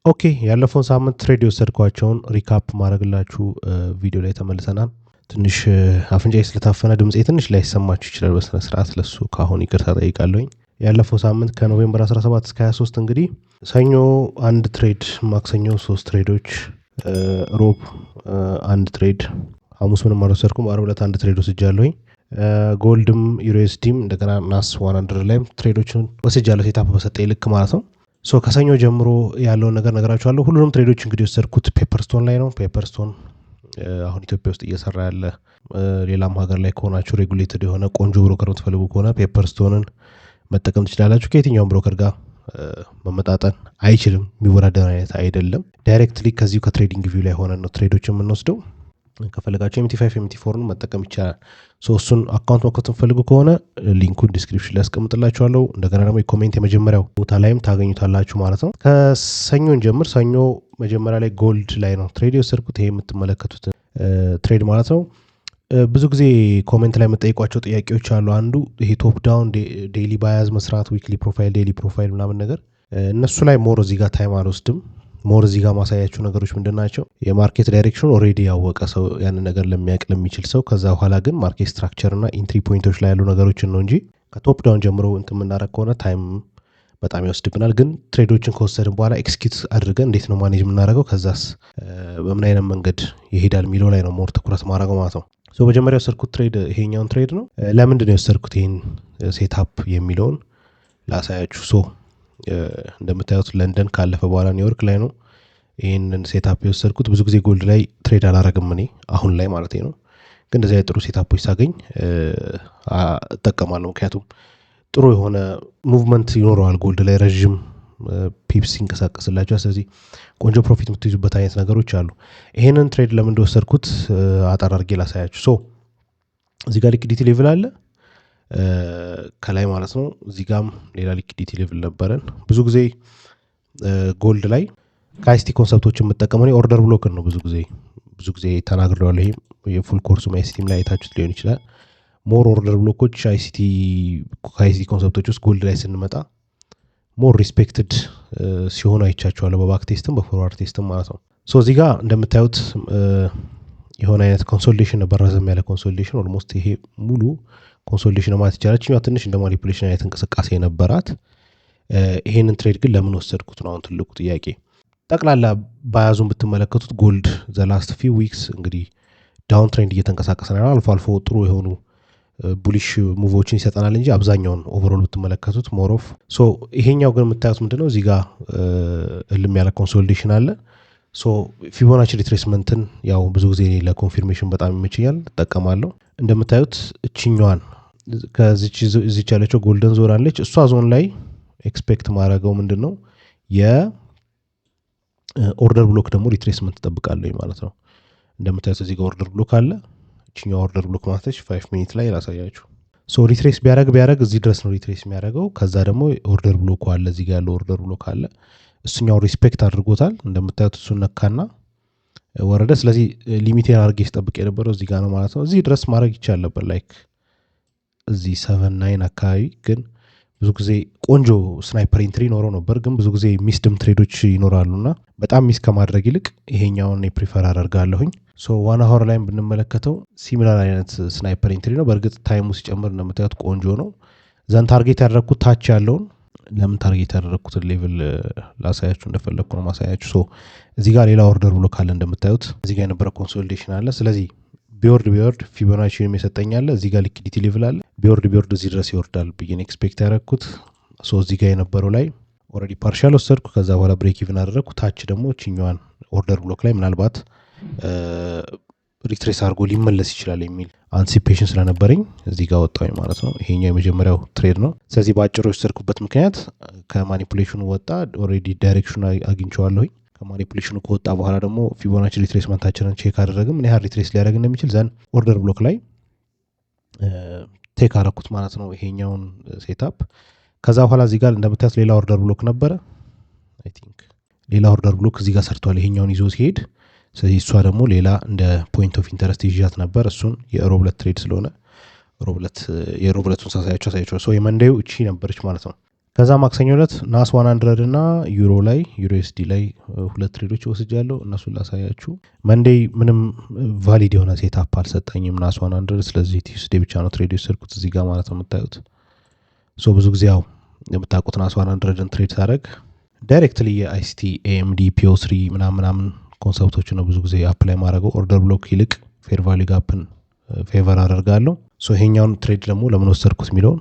ኦኬ ያለፈውን ሳምንት ትሬድ የወሰድኳቸውን ሪካፕ ማድረግላችሁ ቪዲዮ ላይ ተመልሰናል። ትንሽ አፍንጫዬ ስለታፈነ ድምፄ ትንሽ ላይሰማችሁ ይችላል። በስነ ስርዓት ለሱ ካሁን ይቅርታ ጠይቃለሁኝ። ያለፈው ሳምንት ከኖቬምበር 17 እስከ 23 እንግዲህ ሰኞ አንድ ትሬድ፣ ማክሰኞ 3 ትሬዶች፣ ሮብ አንድ ትሬድ፣ ሐሙስ ምንም አልወሰድኩም። ዓርብ ዕለት አንድ ትሬድ ወስጃለሁኝ። ጎልድም ዩኤስዲም እንደገና ናስ 100 ላይም ትሬዶችን ወስጃለሁ። ሴታፕ በሰጠኝ ልክ ማለት ነው። ሶ ከሰኞ ጀምሮ ያለውን ነገር ነገራችኋለሁ። ሁሉንም ትሬዶች እንግዲህ የወሰድኩት ፔፐርስቶን ላይ ነው። ፔፐርስቶን አሁን ኢትዮጵያ ውስጥ እየሰራ ያለ፣ ሌላም ሀገር ላይ ከሆናችሁ ሬጉሌትድ የሆነ ቆንጆ ብሮከር የምትፈልጉ ከሆነ ፔፐርስቶንን መጠቀም ትችላላችሁ። ከየትኛውም ብሮከር ጋር መመጣጠን አይችልም፣ የሚወዳደር አይነት አይደለም። ዳይሬክትሊ ከዚሁ ከትሬዲንግ ቪው ላይ ሆነን ነው ትሬዶች የምንወስደው። ከፈለጋቸው MT5 MT4 መጠቀም ይቻላል። እሱን አካውንት መክፈት የምትፈልጉ ከሆነ ሊንኩን ዲስክሪፕሽን ላይ ያስቀምጥላችኋለሁ። እንደገና ደግሞ የኮሜንት የመጀመሪያው ቦታ ላይም ታገኙታላችሁ ማለት ነው። ከሰኞን ጀምር። ሰኞ መጀመሪያ ላይ ጎልድ ላይ ነው ትሬድ የወሰድኩት። ይሄ የምትመለከቱት ትሬድ ማለት ነው። ብዙ ጊዜ ኮሜንት ላይ የምጠይቋቸው ጥያቄዎች አሉ። አንዱ ይሄ ቶፕ ዳውን ዴይሊ ባያዝ መስራት፣ ዊክሊ ፕሮፋይል፣ ዴይሊ ፕሮፋይል ምናምን ነገር፣ እነሱ ላይ ሞር እዚህ ጋር ታይም አልወስድም። ሞር እዚህ ጋር ማሳያችሁ ነገሮች ምንድን ናቸው? የማርኬት ዳይሬክሽን ኦልሬዲ ያወቀ ሰው፣ ያንን ነገር ለሚያውቅ ለሚችል ሰው፣ ከዛ በኋላ ግን ማርኬት ስትራክቸር እና ኢንትሪ ፖይንቶች ላይ ያሉ ነገሮችን ነው እንጂ ከቶፕ ዳውን ጀምሮ እንትን የምናደርግ ከሆነ ታይም በጣም ይወስድብናል። ግን ትሬዶችን ከወሰድን በኋላ ኤክስኪዩት አድርገን እንዴት ነው ማኔጅ የምናደርገው፣ ከዛስ በምን አይነት መንገድ ይሄዳል የሚለው ላይ ነው ሞር ትኩረት ማድረገው ማለት ነው። መጀመሪያ የወሰድኩት ትሬድ ይሄኛውን ትሬድ ነው። ለምንድን ነው የወሰድኩት ይህን ሴታፕ የሚለውን ላሳያችሁ። እንደምታዩት ለንደን ካለፈ በኋላ ኒውዮርክ ላይ ነው ይህንን ሴታፕ የወሰድኩት። ብዙ ጊዜ ጎልድ ላይ ትሬድ አላረግም እኔ አሁን ላይ ማለት ነው። ግን እንደዚህ ጥሩ ሴታፖች ሳገኝ እጠቀማለሁ። ምክንያቱም ጥሩ የሆነ ሙቭመንት ይኖረዋል ጎልድ ላይ፣ ረዥም ፒፕስ ይንቀሳቀስላቸዋል። ስለዚህ ቆንጆ ፕሮፊት የምትይዙበት አይነት ነገሮች አሉ። ይሄንን ትሬድ ለምን እንደወሰድኩት አጠር አድርጌ ላሳያችሁ። እዚህ ጋር ሊኩዲቲ ሌቭል አለ ከላይ ማለት ነው። እዚህ ጋም ሌላ ሊኩዲቲ ሌቭል ነበረን። ብዙ ጊዜ ጎልድ ላይ ከአይሲቲ ኮንሰፕቶች የምጠቀመው ኦርደር ብሎክን ነው። ብዙ ጊዜ ተናግሬዋለሁ። ይሄም የፉል ኮርሱ አይሲቲም ላይ አይታችሁት ሊሆን ይችላል። ሞር ኦርደር ብሎኮች ከአይሲቲ ኮንሰፕቶች ውስጥ ጎልድ ላይ ስንመጣ ሞር ሪስፔክትድ ሲሆኑ አይቻቸዋለሁ፣ በባክ ቴስትም በፎርዋርድ ቴስትም ማለት ነው። እዚህ ጋር እንደምታዩት የሆነ አይነት ኮንሶሊዴሽን ነበር፣ ረዘም ያለ ኮንሶሊዴሽን። ኦልሞስት ይሄ ሙሉ ኮንሶሊዴሽን ማለት ይቻላል። ችኛዋ ትንሽ እንደ ማኒፑሌሽን አይነት እንቅስቃሴ ነበራት። ይሄንን ትሬድ ግን ለምን ወሰድኩት ነው አሁን ትልቁ ጥያቄ። ጠቅላላ ባያዙን ብትመለከቱት ጎልድ ዘላስት ፊው ዊክስ እንግዲህ ዳውን ትሬንድ እየተንቀሳቀሰ ነው። አልፎ አልፎ ጥሩ የሆኑ ቡሊሽ ሙቮችን ይሰጠናል እንጂ አብዛኛውን ኦቨሮል ብትመለከቱት ሞሮፍ። ይሄኛው ግን የምታዩት ምንድነው እዚህ ጋር እልም ያለ ኮንሶሊዴሽን አለ። ፊቦናቺ ሪትሬስመንትን ያው ብዙ ጊዜ ለኮንፊርሜሽን በጣም ይመችኛል፣ እጠቀማለሁ። እንደምታዩት እችኛዋን ከዚች ያለችው ጎልደን ዞን አለች። እሷ ዞን ላይ ኤክስፔክት ማድረገው ምንድን ነው የኦርደር ብሎክ ደግሞ ሪትሬስመንት እጠብቃለሁ ማለት ነው። እንደምታዩት እዚህ ጋር ኦርደር ብሎክ አለ። እችኛው ኦርደር ብሎክ ማለች 5 ሚኒት ላይ ላሳያችሁ። ሪትሬስ ቢያደረግ እዚህ ድረስ ነው ሪትሬስ የሚያደረገው። ከዛ ደግሞ ኦርደር ብሎክ አለ፣ እዚህ ጋር ያለው ኦርደር ብሎክ አለ። እሱኛው ሪስፔክት አድርጎታል። እንደምታዩት እሱን ነካና ወረደ። ስለዚህ ሊሚቴን አድርጌ ስጠብቅ የነበረው እዚህ ጋር ነው ማለት ነው። እዚህ ድረስ ማድረግ ይቻል ነበር፣ ላይክ እዚህ 7-9 አካባቢ። ግን ብዙ ጊዜ ቆንጆ ስናይፐር ኢንትሪ ኖረው ነበር። ግን ብዙ ጊዜ ሚስድም ትሬዶች ይኖራሉና በጣም ሚስ ከማድረግ ይልቅ ይሄኛውን ፕሪፈር አደርጋለሁኝ። ዋና ሆር ላይም ብንመለከተው ሲሚላር አይነት ስናይፐር ኢንትሪ ነው። በእርግጥ ታይሙ ሲጨምር እንደምታዩት ቆንጆ ነው። ዘን ታርጌት ያደረግኩት ታች ያለውን፣ ለምን ታርጌት ያደረግኩትን ሌቭል ላሳያችሁ እንደፈለግኩ ነው ማሳያችሁ። እዚህ ጋር ሌላ ኦርደር ብሎ ካለ እንደምታዩት እዚህ ጋር የነበረ ኮንሶሊዴሽን አለ። ስለዚህ ቢወርድ ፊቦናቺን የሰጠኛለ። እዚህ ጋር ሊኩዲቲ ሌቭል አለ። ቢወርድ እዚህ ድረስ ይወርዳል ብዬን ኤክስፔክት ያደረግኩት። እዚህ ጋር የነበረው ላይ ኦልሬዲ ፓርሻል ወሰድኩ። ከዛ በኋላ ብሬክ ኢቭን አደረግኩ። ታች ደግሞ ችኛዋን ኦርደር ብሎክ ላይ ምናልባት ሪትሬስ አድርጎ ሊመለስ ይችላል የሚል አንቲሲፔሽን ስለነበረኝ እዚህ ጋር ወጣሁኝ ማለት ነው። ይሄኛው የመጀመሪያው ትሬድ ነው። ስለዚህ በአጭሩ የወሰድኩበት ምክንያት ከማኒፑሌሽኑ ወጣ፣ ኦልሬዲ ዳይሬክሽኑ አግኝቼዋለሁኝ። ከማኒፑሌሽኑ ከወጣ በኋላ ደግሞ ፊቦናቺ ሪትሬስመንታችንን ቼክ አደረግን፣ ምን ያህል ሪትሬስ ሊያደርግ እንደሚችል ዘን ኦርደር ብሎክ ላይ ቴክ አደረኩት ማለት ነው ይሄኛውን ሴታፕ። ከዛ በኋላ እዚህ ጋር እንደምታዩት ሌላ ኦርደር ብሎክ ነበረ። አይ ቲንክ ሌላ ኦርደር ብሎክ እዚህ ጋር ሰርቷል ይሄኛውን ይዞ ሲሄድ። ስለዚህ እሷ ደግሞ ሌላ እንደ ፖይንት ኦፍ ኢንተረስት ይዣት ነበር። እሱን የሮብለት ትሬድ ስለሆነ የሮብለቱን ሳሳያቸው የመንደዩ እቺ ነበረች ማለት ነው። ከዛ ማክሰኞ ዕለት ናስ 100 እና ዩሮ ላይ ዩሮኤስዲ ላይ ሁለት ትሬዶች ወስጃለሁ። እነሱን ላሳያችሁ። መንዴይ ምንም ቫሊድ የሆነ ሴታፕ አልሰጠኝም ናስ 100። ስለዚህ ቲውስዴይ ብቻ ነው ትሬድ የወሰድኩት እዚህ ጋር ማለት ነው የምታዩት። ሶ ብዙ ጊዜ ያው የምታውቁት ናስ 100ን ትሬድ ሳደርግ ዳይሬክትሊ የአይሲቲ ኤኤምዲ ፒኦ3 ምናምን ኮንሰፕቶች ነው ብዙ ጊዜ አፕላይ ማድረገው። ኦርደር ብሎክ ይልቅ ፌር ቫሊ ጋፕን ፌቨር አደርጋለሁ። ሶ ይሄኛውን ትሬድ ደግሞ ለምን ወሰድኩት የሚለውን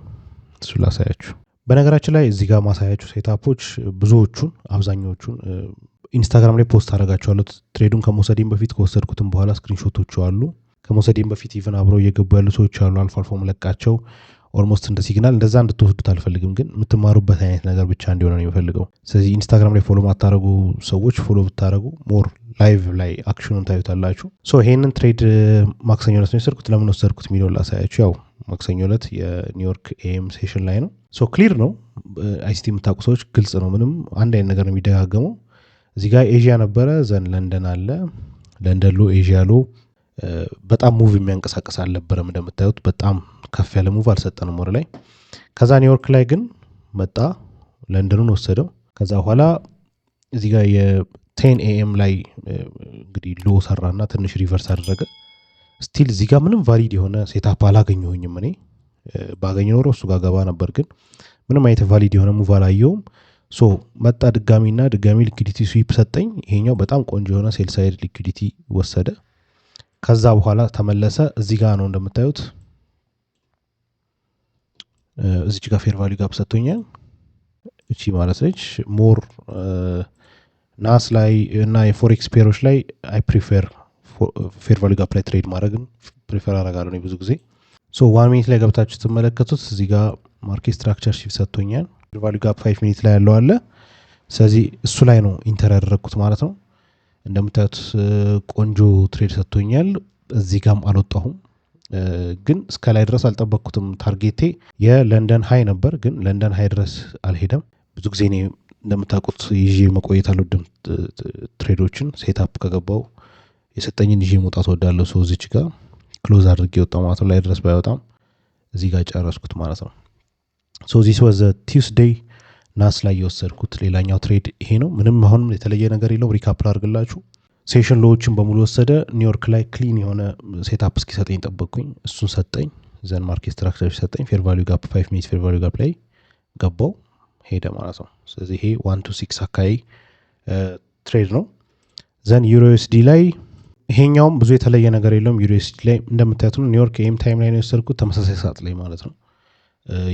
እሱ ላሳያችሁ። በነገራችን ላይ እዚህ ጋር ማሳያችሁ ሴታፖች ብዙዎቹን አብዛኛዎቹን ኢንስታግራም ላይ ፖስት አደርጋቸዋለሁ። ትሬዱን ከመውሰዴም በፊት ከወሰድኩትም በኋላ ስክሪንሾቶቹ አሉ። ከመውሰዴም በፊት ኢቨን አብረው እየገቡ ያሉ ሰዎች አሉ። አልፎ አልፎ መለቃቸው ኦልሞስት እንደ ሲግናል እንደዛ እንድትወስዱት አልፈልግም፣ ግን የምትማሩበት አይነት ነገር ብቻ እንዲሆነ ነው የሚፈልገው። ስለዚህ ኢንስታግራም ላይ ፎሎ ማታረጉ ሰዎች ፎሎ ብታረጉ ሞር ላይቭ ላይ አክሽኑን ታዩታላችሁ። ሶ ይሄንን ትሬድ ማክሰኞ ዕለት ነው የወሰድኩት። ለምን ወሰድኩት የሚለውን ላሳያችሁ። ያው ማክሰኞ ዕለት የኒውዮርክ ኤኤም ሴሽን ላይ ነው። ሶ ክሊር ነው። አይሲቲ የምታውቁ ሰዎች ግልጽ ነው። ምንም አንድ አይነት ነገር ነው የሚደጋገመው። እዚህ ጋር ኤዥያ ነበረ፣ ዘን ለንደን አለ። ለንደን ሎ ኤዥያ ሎ በጣም ሙቭ የሚያንቀሳቀስ አልነበረም። እንደምታዩት በጣም ከፍ ያለ ሙቭ አልሰጠንም ወደ ላይ። ከዛ ኒውዮርክ ላይ ግን መጣ፣ ለንደኑን ወሰደው። ከዛ በኋላ እዚህ ጋር የ10 ኤኤም ላይ እንግዲህ ሎ ሰራና ትንሽ ሪቨርስ አደረገ። ስቲል እዚህ ጋር ምንም ቫሊድ የሆነ ሴታፕ አላገኘሁኝም። እኔ ባገኘ ኖሮ እሱ ጋር ገባ ነበር፣ ግን ምንም አይነት ቫሊድ የሆነ ሙቭ አላየውም። ሶ መጣ ድጋሚ ሊኩዲቲ ስዊፕ ሰጠኝ። ይሄኛው በጣም ቆንጆ የሆነ ሴል ሳይድ ሊኩዲቲ ወሰደ። ከዛ በኋላ ተመለሰ። እዚህ ጋር ነው እንደምታዩት፣ እዚህ ጋር ፌር ቫልዩ ጋፕ ሰጥቶኛል። እቺ ማለት ነች ሞር ናስ ላይ እና የፎሬክስ ፔሮች ላይ አይ ፕሪፌር ፌር ቫልዩ ጋፕ ላይ ትሬድ ማድረግን ፕሪፌር አደርጋለሁ እኔ ብዙ ጊዜ። ሶ 1 ሚኒት ላይ ገብታችሁ ትመለከቱት እዚህ ጋር ማርኬት ስትራክቸር ሺፍት ሰጥቶኛል። ፌር ቫልዩ ጋፕ 5 ሚኒት ላይ ያለው አለ። ስለዚህ እሱ ላይ ነው ኢንተር ያደረግኩት ማለት ነው። እንደምታዩት ቆንጆ ትሬድ ሰጥቶኛል። እዚህ ጋም አልወጣሁም፣ ግን እስከ ላይ ድረስ አልጠበቅኩትም። ታርጌቴ የለንደን ሃይ ነበር፣ ግን ለንደን ሃይ ድረስ አልሄደም። ብዙ ጊዜ እኔ እንደምታውቁት ይዤ መቆየት አልወድም። ትሬዶችን ሴታፕ ከገባው የሰጠኝን ይዤ መውጣት ወዳለሁ። ሰው እዚች ጋር ክሎዝ አድርጌ ወጣው ማለት ነው። ላይ ድረስ ባይወጣም እዚህ ጋር ጨረስኩት ማለት ነው። ሶ ዚስ ዋዝ ቲውስዴይ ናስ ላይ የወሰድኩት ሌላኛው ትሬድ ይሄ ነው። ምንም አሁንም የተለየ ነገር የለው። ሪካፕ ላድርግላችሁ። ሴሽን ሎዎችን በሙሉ ወሰደ። ኒውዮርክ ላይ ክሊን የሆነ ሴታፕ እስኪሰጠኝ ጠበቅኩኝ። እሱን ሰጠኝ። ዘን ማርኬት ስትራክቸር ሰጠኝ። ፌር ቫልዩ ጋፕ 5 ሚኒት ፌር ቫልዩ ጋፕ ላይ ገባው ሄደ ማለት ነው። ስለዚህ ይሄ 1 to 6 አካባቢ ትሬድ ነው። ዘን ዩሮኤስዲ ላይ ይሄኛውም ብዙ የተለየ ነገር የለውም። ዩሮኤስዲ ላይ እንደምታዩት ኒውዮርክ ኤም ታይም ላይ ነው የወሰድኩት፣ ተመሳሳይ ሰዓት ላይ ማለት ነው።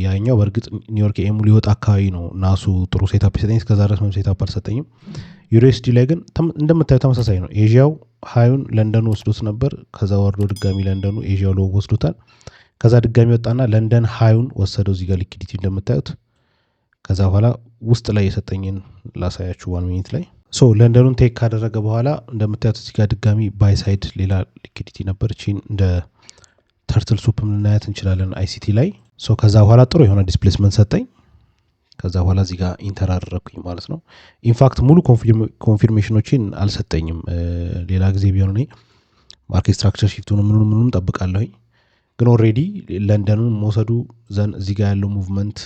ያኛው በእርግጥ ኒውዮርክ ኤሙ ሊወጣ አካባቢ ነው ናሱ ጥሩ ሴታፕ ይሰጠኝ። እስከዛ ድረስ ምንም ሴታፕ አልሰጠኝም። ዩሮኤስዲ ላይ ግን እንደምታዩ ተመሳሳይ ነው። ኤዥያው ሃዩን ለንደኑ ወስዶት ነበር። ከዛ ወርዶ ድጋሚ ለንደኑ ኤዥያው ሎ ወስዶታል። ከዛ ድጋሚ ወጣና ለንደን ሃዩን ወሰደው። እዚህ ጋር ሊኩዲቲ እንደምታዩት። ከዛ በኋላ ውስጥ ላይ የሰጠኝን ላሳያችሁ 1 ሚኒት ላይ። ሶ ለንደኑን ቴክ ካደረገ በኋላ እንደምታዩት እዚህ ጋር ድጋሚ ባይ ሳይድ ሌላ ሊኩዲቲ ነበር። እቺን እንደ ተርትል ሱፕ ልናያት እንችላለን አይሲቲ ላይ። ሶ ከዛ በኋላ ጥሩ የሆነ ዲስፕሌስመንት ሰጠኝ። ከዛ በኋላ እዚህ ጋር ኢንተር አደረግኩኝ ማለት ነው። ኢንፋክት ሙሉ ኮንፊርሜሽኖችን አልሰጠኝም። ሌላ ጊዜ ቢሆን እኔ ማርኬት ስትራክቸር ሺፍቱን ምኑም ጠብቃለሁኝ፣ ግን ኦልሬዲ ለንደኑን መውሰዱ ዘን እዚህ ጋር ያለው ሙቭመንት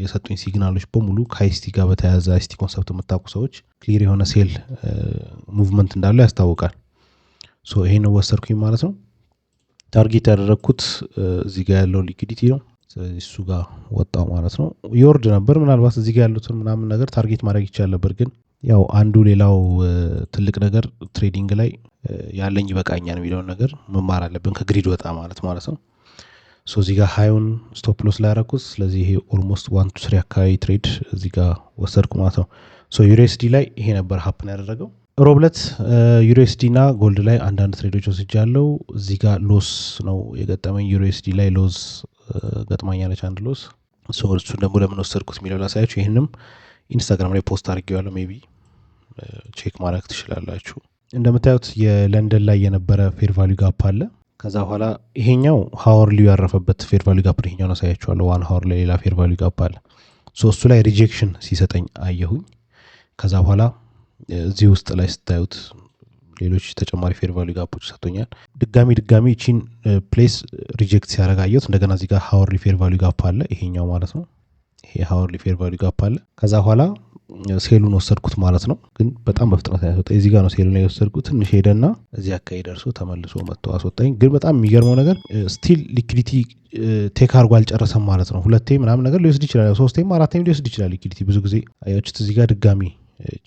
የሰጡኝ ሲግናሎች በሙሉ ከአይሲቲ ጋር በተያያዘ አይሲቲ ኮንሰፕት የምታውቁ ሰዎች ክሊር የሆነ ሴል ሙቭመንት እንዳለው ያስታውቃል። ሶ ይሄን ወሰድኩኝ ማለት ነው። ታርጌት ያደረግኩት እዚህ ጋር ያለው ሊኩዲቲ ነው። ስለዚህ እሱ ጋር ወጣው ማለት ነው። ይወርድ ነበር ምናልባት እዚህ ጋር ያሉትን ምናምን ነገር ታርጌት ማድረግ ይቻል ነበር፣ ግን ያው አንዱ ሌላው ትልቅ ነገር ትሬዲንግ ላይ ያለኝ ይበቃኛል የሚለውን ነገር መማር አለብን ከግሪድ ወጣ ማለት ነው። ሶ እዚህ ጋር ሃዩን ስቶፕ ሎስ ላይ ያደረኩት። ስለዚህ ይሄ ኦልሞስት 1 to 3 አካባቢ ትሬድ እዚህ ጋር ወሰድኩ ማለት ነው። ሶ ዩኤስዲ ላይ ይሄ ነበር ሀፕን ያደረገው። ሮብለት ዩኤስዲ እና ጎልድ ላይ አንዳንድ ትሬዶች ወስጃለሁ። እዚህ ጋር ሎስ ነው የገጠመኝ። ዩኤስዲ ላይ ሎስ ገጥማኛለች አንድ ሎስ። እሱን ደግሞ ለምን ወሰድኩት የሚለው ላሳያችሁ። ይህንም ኢንስታግራም ላይ ፖስት አድርጌዋለሁ። ሜቢ ቼክ ማድረግ ትችላላችሁ። እንደምታዩት የለንደን ላይ የነበረ ፌር ቫልዩ ጋፕ አለ። ከዛ በኋላ ይሄኛው ሀወርሊው ያረፈበት ፌር ቫልዩ ጋፕ ይሄኛው ነው አሳያችኋለሁ። 1 ሀወር ላይ ሌላ ፌር ቫልዩ ጋፕ አለ። እሱ ላይ ሪጀክሽን ሲሰጠኝ አየሁኝ። ከዛ በኋላ እዚህ ውስጥ ላይ ስታዩት ሌሎች ተጨማሪ ፌር ቫልዩ ጋፖች ሰጥቶኛል። ድጋሚ እቺን ፕሌስ ሪጀክት ሲያደርግ አየሁት። እንደገና እዚህ ጋር ሀወርሊ ፌር ቫልዩ ጋፕ አለ ይሄኛው ማለት ነው። ይሄ ሃወርሊ ፌር ቫልዩ ጋፕ አለ። ከዛ በኋላ ሴሉን ወሰድኩት ማለት ነው። ግን በጣም በፍጥነት ያስወጣኝ እዚህ ጋር ነው ሴሉን የወሰድኩት። ትንሽ ሄደና እዚህ አካባቢ ደርሶ ተመልሶ መጥቶ አስወጣኝ። ግን በጣም የሚገርመው ነገር ስቲል ሊኩዲቲ ቴክ አድርጎ አልጨረሰም ማለት ነው። 2 ምናምን ነገር ሊወስድ ይችላል፣ 3 4 ሊወስድ ይችላል ሊኩዲቲ። ብዙ ጊዜ አያችሁት እዚህ ጋር ድጋሚ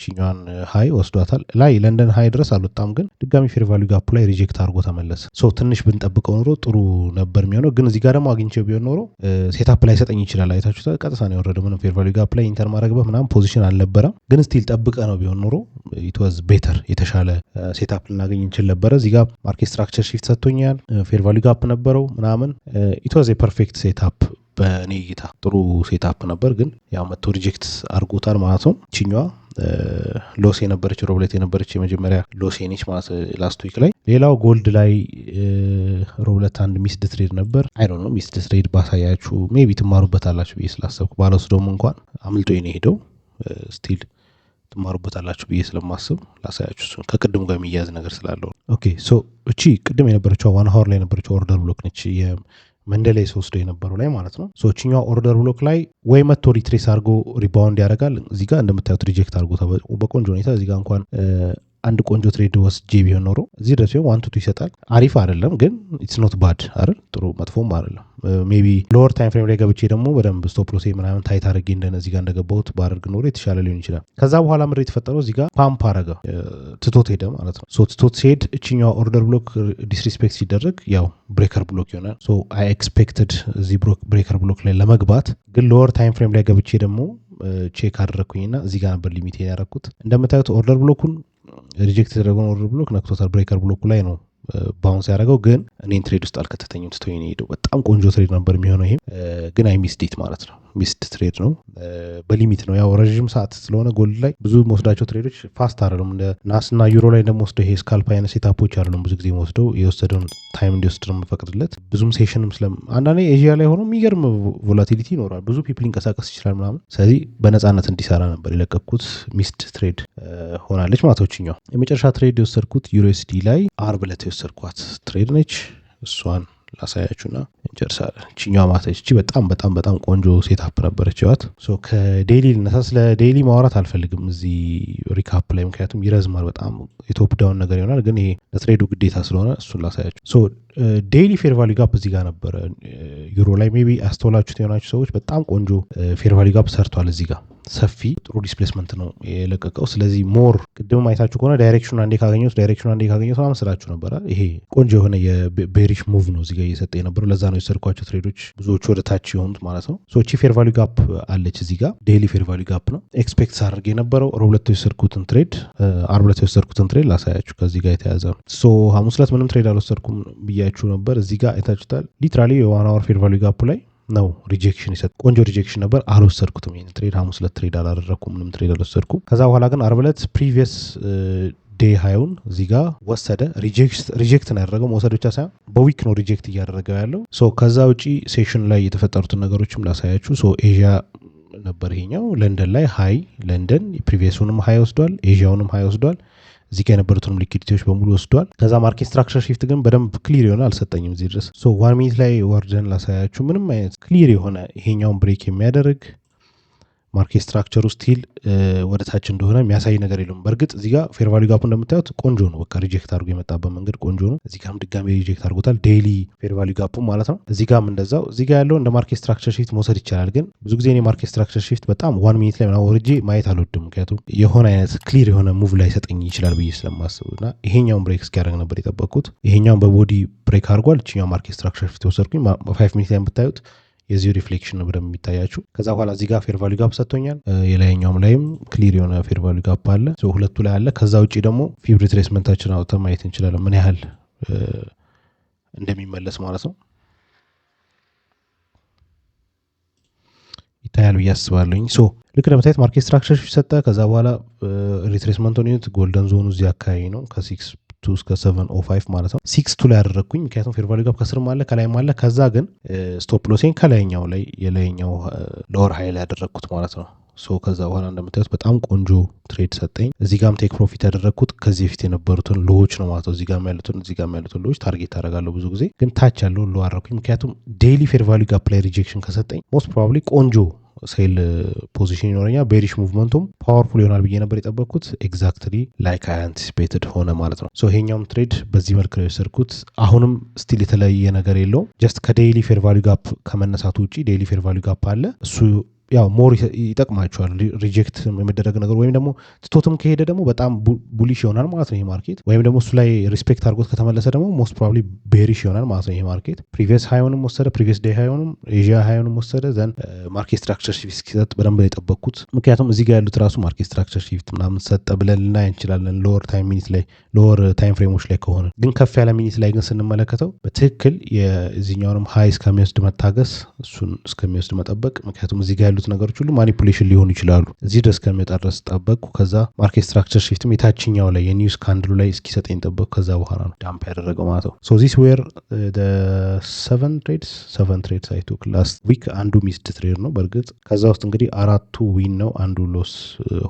ቺኛን ሃይ ወስዷታል። ላይ ለንደን ሃይ ድረስ አልወጣም፣ ግን ድጋሚ ፌር ቫልዩ ጋፕ ላይ ሪጀክት አድርጎ ተመለሰ። ትንሽ ብንጠብቀው ኖሮ ጥሩ ነበር የሚሆነው። ግን እዚህ ጋር ደግሞ አግኝቼው ቢሆን ኖሮ ሴታፕ ላይ ሰጠኝ ይችላል። አይታችሁታል፣ ቀጥታ ነው የወረደው። ምንም ፌር ቫልዩ ጋፕ ላይ ኢንተር ማድረግበት ምናምን ፖዚሽን አልነበረም። ግን ስቲል ጠብቀ ነው ቢሆን ኖሮ ኢት ዋዝ ቤተር፣ የተሻለ ሴታፕ ልናገኝ እንችል ነበረ። እዚህ ጋር ማርኬት ስትራክቸር ሺፍት ሰጥቶኛል፣ ፌር ቫልዩ ጋፕ ነበረው ምናምን። ኢት ዋዝ የፐርፌክት ሴታፕ በእኔ እይታ ጥሩ ሴታፕ ነበር። ግን ያው መጥቶ ሪጀክት አድርጎታል ማለት ነው። ቺኛዋ ሎስ የነበረች ሮብሌት የነበረች የመጀመሪያ ሎስ ነች ማለት ላስት ዊክ ላይ። ሌላው ጎልድ ላይ ሮብሌት አንድ ሚስድ ትሬድ ነበር። አይ ዶንት ኖ ሚስድ ትሬድ ባሳያችሁ ሜቢ ትማሩበት አላችሁ ብዬ ስላሰብኩ ባልወስደውም እንኳን አምልጦ ነው ሄደው ስቲል ትማሩበት አላችሁ ብዬ ስለማስብ ላሳያችሁ። እሱን ከቅድሙ ጋር የሚያያዝ ነገር ስላለው ኦኬ። ሶ እቺ ቅድም የነበረችው ዋን ሀወር ላይ የነበረችው ኦርደር ብሎክ ነች መንደላይ ወስዶ የነበረው ላይ ማለት ነው። ሶችኛው ኦርደር ብሎክ ላይ ወይ መጥቶ ሪትሬስ አድርጎ ሪባውንድ ያደርጋል። እዚህ ጋር እንደምታዩት ሪጀክት አድርጎ በቆንጆ ሁኔታ እዚህ ጋር እንኳን አንድ ቆንጆ ትሬድ ወስጄ ቢሆን ኖሮ እዚህ ድረስ ቢሆን 1 ይሰጣል። አሪፍ አይደለም ግን ኢትስ ኖት ባድ አይደል፣ ጥሩ መጥፎም አይደለም። ሜቢ ሎወር ታይም ፍሬም ላይ ገብቼ ደግሞ በደንብ ስቶፕ ሎሴ ምናምን ታይት አድርጌ እንደነዚህ ጋር እንደገባሁት ባደርግ ኖሮ የተሻለ ሊሆን ይችላል። ከዛ በኋላ ምድር የተፈጠረው እዚህ ጋር ፓምፕ አረገ፣ ትቶት ሄደ ማለት ነው። ትቶት ሲሄድ እችኛዋ ኦርደር ብሎክ ዲስሪስፔክት ሲደረግ ያው ብሬከር ብሎክ ይሆናል። አይ ኤክስፔክትድ እዚህ ብሬከር ብሎክ ላይ ለመግባት፣ ግን ሎወር ታይም ፍሬም ላይ ገብቼ ደግሞ ቼክ አደረግኩኝና እዚህ ጋር ነበር ሊሚት ያደረግኩት። እንደምታዩት ኦርደር ብሎኩን ሪጀክት የተደረገውን ኦርደር ብሎክ ነክቶታል። ብሬከር ብሎኩ ላይ ነው ባውንስ ያደረገው፣ ግን እኔን ትሬድ ውስጥ አልከተተኝም። ትቶኝ ነው ሄደው። በጣም ቆንጆ ትሬድ ነበር የሚሆነው ይሄም፣ ግን አይ ሚስድ ኢት ማለት ነው። ሚስድ ትሬድ ነው፣ በሊሚት ነው። ያው ረዥም ሰዓት ስለሆነ ጎልድ ላይ ብዙ መወስዳቸው ትሬዶች ፋስት አይደሉም። እንደ ናስና ዩሮ ላይ እንደምወስደው ይሄ ስካልፕ አይነት ሴታፖች አይደሉም። ብዙ ጊዜ ወስደው የወሰደውን ታይም እንዲወስድ ነው የምፈቅድለት። ብዙም ሴሽንም አንዳንዴ ኤዥያ ላይ ሆኖ የሚገርም ቮላቲሊቲ ይኖራል፣ ብዙ ፒፕል ሊንቀሳቀስ ይችላል ምናምን። ስለዚህ በነፃነት እንዲሰራ ነበር የለቀኩት። ሚስድ ትሬድ ሆናለች ማቶችኛው። የመጨረሻ ትሬድ የወሰድኩት ዩኤስዲ ላይ አርብ ዕለት የወሰድኳት ትሬድ ነች። እሷን ላሳያችሁና እንጨርሳለን። ቺኛዋ ማተች እቺ በጣም በጣም በጣም ቆንጆ ሴታፕ ነበረች። ይዋት ከዴይሊ ልነሳ። ስለ ዴይሊ ማውራት አልፈልግም እዚህ ሪካፕ ላይ፣ ምክንያቱም ይረዝማል በጣም የቶፕ ዳውን ነገር ይሆናል። ግን ይሄ ለትሬዱ ግዴታ ስለሆነ እሱን ላሳያችሁ። ዴይሊ ፌር ቫልዩ ጋፕ እዚህ ጋር ነበረ ዩሮ ላይ። ሜቢ አስተውላችሁት የሆናችሁ ሰዎች በጣም ቆንጆ ፌር ቫልዩ ጋፕ ሰርቷል። እዚህ ጋር ሰፊ ጥሩ ዲስፕሌስመንት ነው የለቀቀው። ስለዚህ ሞር ቅድም አይታችሁ ከሆነ ዳይሬክሽኑ አንዴ ካገኘሁት ምናምን ስላችሁ ነበረ። ይሄ ቆንጆ የሆነ የቤሪሽ ሙቭ ነው እዚህ ጋር እየሰጠ የነበረው። ለዛ ነው የሰርኳቸው ትሬዶች ብዙዎቹ ወደ ታች የሆኑት ማለት ነው። እቺ ፌር ቫልዩ ጋፕ አለች እዚህ ጋር ዴይሊ ፌር ቫልዩ ጋፕ ነው ኤክስፔክት ሳደርግ የነበረው። ሮብ ዕለት የወሰድኩትን ትሬድ አርብ ዕለት የወሰድኩትን ትሬድ ላሳያችሁ። ከዚህ ጋር የተያዘ ነው። ሐሙስ ዕለት ምንም ትሬድ አልወሰድኩም ብያችሁ ነበር። እዚህ ጋር አይታችሁታል። ሊትራሊ የዋን አወር ፌር ቫልዩ ጋፕ ላይ ነው ሪጀክሽን ይሰጥ። ቆንጆ ሪጀክሽን ነበር። አልወሰድኩትም ይሄን ትሬድ። ሐሙስ ዕለት ትሬድ አላደረኩም፣ ምንም ትሬድ አልወሰድኩም። ከዛ በኋላ ግን አርብ ዕለት ፕሪቪየስ ዴይ ሃዩን እዚህ ጋር ወሰደ። ሪጀክት ነው ያደረገው። መውሰድ ብቻ ሳይሆን በዊክ ነው ሪጀክት እያደረገው ያለው። ከዛ ውጪ ሴሽን ላይ የተፈጠሩትን ነገሮችም ላሳያችሁ። ኤዥያ ነበር ይሄኛው። ለንደን ላይ ሃይ፣ ለንደን ፕሪቪየሱንም ሃይ ወስዷል፣ ኤዥያውንም ሃይ ወስዷል። እዚህ ጋር የነበሩትንም ሊኩዲቲዎች በሙሉ ወስዷል። ከዛ ማርኬት ስትራክቸር ሺፍት ግን በደንብ ክሊር የሆነ አልሰጠኝም እዚህ ድረስ። ዋን ሚኒት ላይ ወርደን ላሳያችሁ። ምንም አይነት ክሊር የሆነ ይሄኛውን ብሬክ የሚያደርግ ማርኬት ስትራክቸሩ ስቲል ወደ ታች እንደሆነ የሚያሳይ ነገር የለም። በእርግጥ እዚህ ጋር ፌር ቫልዩ ጋፑ እንደምታዩት ቆንጆ ነው። በቃ ሪጀክት አድርጎ የመጣበት መንገድ ቆንጆ ነው። እዚህ ጋርም ድጋሚ ሪጀክት አድርጎታል። ዴይሊ ፌር ቫልዩ ጋፑ ማለት ነው። እዚህ ጋርም እንደዛው። እዚህ ጋር ያለው እንደ ማርኬት ስትራክቸር ሺፍት መውሰድ ይቻላል። ግን ብዙ ጊዜ እኔ ማርኬት ስትራክቸር ሺፍት በጣም ዋን ሚኒት ላይ ምናምን ወርጄ ማየት አልወድም። ምክንያቱም የሆነ አይነት ክሊር የሆነ ሙቭ ላይ ሰጠኝ ይችላል ብዬ ስለማስብ እና ይሄኛውን ብሬክ እስኪያደርግ ነበር የጠበቅኩት። ይሄኛውን በቦዲ ብሬክ አድርጓል። እችኛው ማርኬት ስትራክቸር ሺፍት የወሰድኩኝ 5 ሚኒት ላይ ብታዩት የዚሁ ሪፍሌክሽን ነው በደንብ የሚታያችሁ። ከዛ በኋላ እዚህ ጋር ፌር ቫልዩ ጋፕ ሰጥቶኛል። የላይኛውም ላይም ክሊር የሆነ ፌር ቫልዩ ጋፕ አለ። ሁለቱ ላይ አለ። ከዛ ውጭ ደግሞ ፊብ ሪትሬስመንታችን አውጥተን ማየት እንችላለን ምን ያህል እንደሚመለስ ማለት ነው። ይታያል ብዬ አስባለሁኝ። ልክ እንደምታየት ማርኬት ስትራክቸር ሰጠ። ከዛ በኋላ ሪትሬስመንቱን ዩኒት ጎልደን ዞኑ እዚህ አካባቢ ነው ከ6 እስከ 705 ማለት ነው። 6 ላይ ያደረግኩኝ ምክንያቱም ፌር ቫልዩ ጋፕ ከስርም አለ ከላይም አለ። ከዛ ግን ስቶፕ ሎሴን ከላይኛው ላይ የላይኛው ሎወር ሃይ ላይ ያደረግኩት ማለት ነው። ከዛ በኋላ እንደምታዩት በጣም ቆንጆ ትሬድ ሰጠኝ። እዚህ ጋም ቴክ ፕሮፊት ያደረግኩት ከዚህ በፊት የነበሩትን ሎዎች ነው ማለት ነው። እዚህ ጋም ያሉትን ሎዎች ታርጌት አደርጋለሁ። ብዙ ጊዜ ግን ታች ያለውን ሎ አደረግኩኝ ምክንያቱም ዴይሊ ፌር ቫልዩ ጋፕ ላይ ሪጀክሽን ከሰጠኝ ሞስት ፕሮባብሊ ቆንጆ ሴል ፖዚሽን ይኖረኛል። ቤሪሽ ሙቭመንቱም ፓወርፉል ይሆናል ብዬ ነበር የጠበቅኩት። ኤግዛክትሊ ላይክ አይ አንቲሲፔትድ ሆነ ማለት ነው። ሶ ይሄኛውም ትሬድ በዚህ መልክ ነው የወሰድኩት። አሁንም ስቲል የተለየ ነገር የለውም። ጀስት ከዴይሊ ፌር ቫሊዩ ጋፕ ከመነሳቱ ውጭ ዴይሊ ፌር ቫሊዩ ጋፕ አለ። እሱ ያው ሞር ይጠቅማቸዋል። ሪጀክት የሚደረግ ነገር ወይም ደግሞ ትቶትም ከሄደ ደግሞ በጣም ቡሊሽ ይሆናል ማለት ነው ይሄ ማርኬት። ወይም ደግሞ እሱ ላይ ሪስፔክት አድርጎት ከተመለሰ ደግሞ ሞስት ፕሮባብሊ ቤሪሽ ይሆናል ማለት ነው ይሄ ማርኬት። ፕሪቪየስ ሃይሆንም ወሰደ፣ ፕሪቪየስ ዴይ ሃይሆንም ኤዥያ ሃይሆንም ወሰደ። ዘን ማርኬት ስትራክቸር ሺፍት እስኪሰጥ በደንብ ነው የጠበቅኩት። ምክንያቱም እዚህ ጋር ያሉት ራሱ ማርኬት ስትራክቸር ሺፍት ምናምን ሰጠ ብለን ልናይ እንችላለን ሎወር ታይም ሚኒት ላይ ሎወር ታይም ፍሬሞች ላይ ከሆነ ግን ከፍ ያለ ሚኒት ላይ ግን ስንመለከተው በትክክል የዚህኛውንም ሃይ እስከሚወስድ መታገስ፣ እሱን እስከሚወስድ መጠበቅ። ምክንያቱም እዚህ ጋር ያሉት ነገሮች ሁሉ ማኒፑሌሽን ሊሆኑ ይችላሉ። እዚህ ድረስ ከሚወጣ ድረስ ጠበቅኩ። ከዛ ማርኬት ስትራክቸር ሺፍትም የታችኛው ላይ የኒውስ ካንድሉ ላይ እስኪሰጠኝ ጠበቅኩ። ከዛ በኋላ ነው ዳምፕ ያደረገው ማለት ነው። ሶ ዚስ ዌር ሰቨን ትሬድስ አይ ቱክ ላስት ዊክ። አንዱ ሚስድ ትሬድ ነው በእርግጥ። ከዛ ውስጥ እንግዲህ 4ቱ ዊን ነው፣ አንዱ ሎስ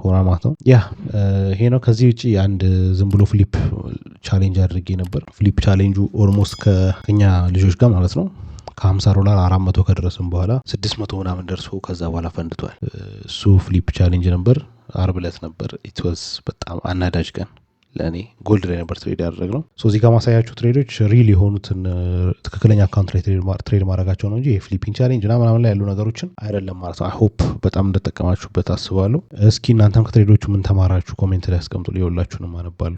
ሆና ማለት ነው። ያ ይሄ ነው። ከዚህ ውጭ አንድ ዝም ብሎ ፍሊፕ ቻሌንጅ አድርጌ ነበር። ፍሊፕ ቻሌንጁ ኦልሞስት ከኛ ልጆች ጋር ማለት ነው $50 400 ከደረስን በኋላ 600 ምናምን ደርሶ ከዛ በኋላ ፈንድቷል። እሱ ፍሊፕ ቻሌንጅ ነበር። አርብ ዕለት ነበር። ኢት ዋዝ በጣም አናዳጅ ቀን ለእኔ። ጎልድ ላይ ነበር ትሬድ ያደረግነው። ሶ እዚህ ጋር ማሳያችሁ ትሬዶች ሪል የሆኑትን ትክክለኛ አካውንት ላይ ትሬድ ማድረጋቸው ነው እንጂ የፍሊፒንግ ቻሌንጅ እና ምናምን ላይ ያሉ ነገሮችን አይደለም ማለት ነው። አይ ሆፕ በጣም እንደጠቀማችሁበት አስባለሁ። እስኪ እናንተም ከትሬዶቹ ምን ተማራችሁ? ኮሜንት ላይ አስቀምጡ። ሊሆላችሁንም አነባለሁ።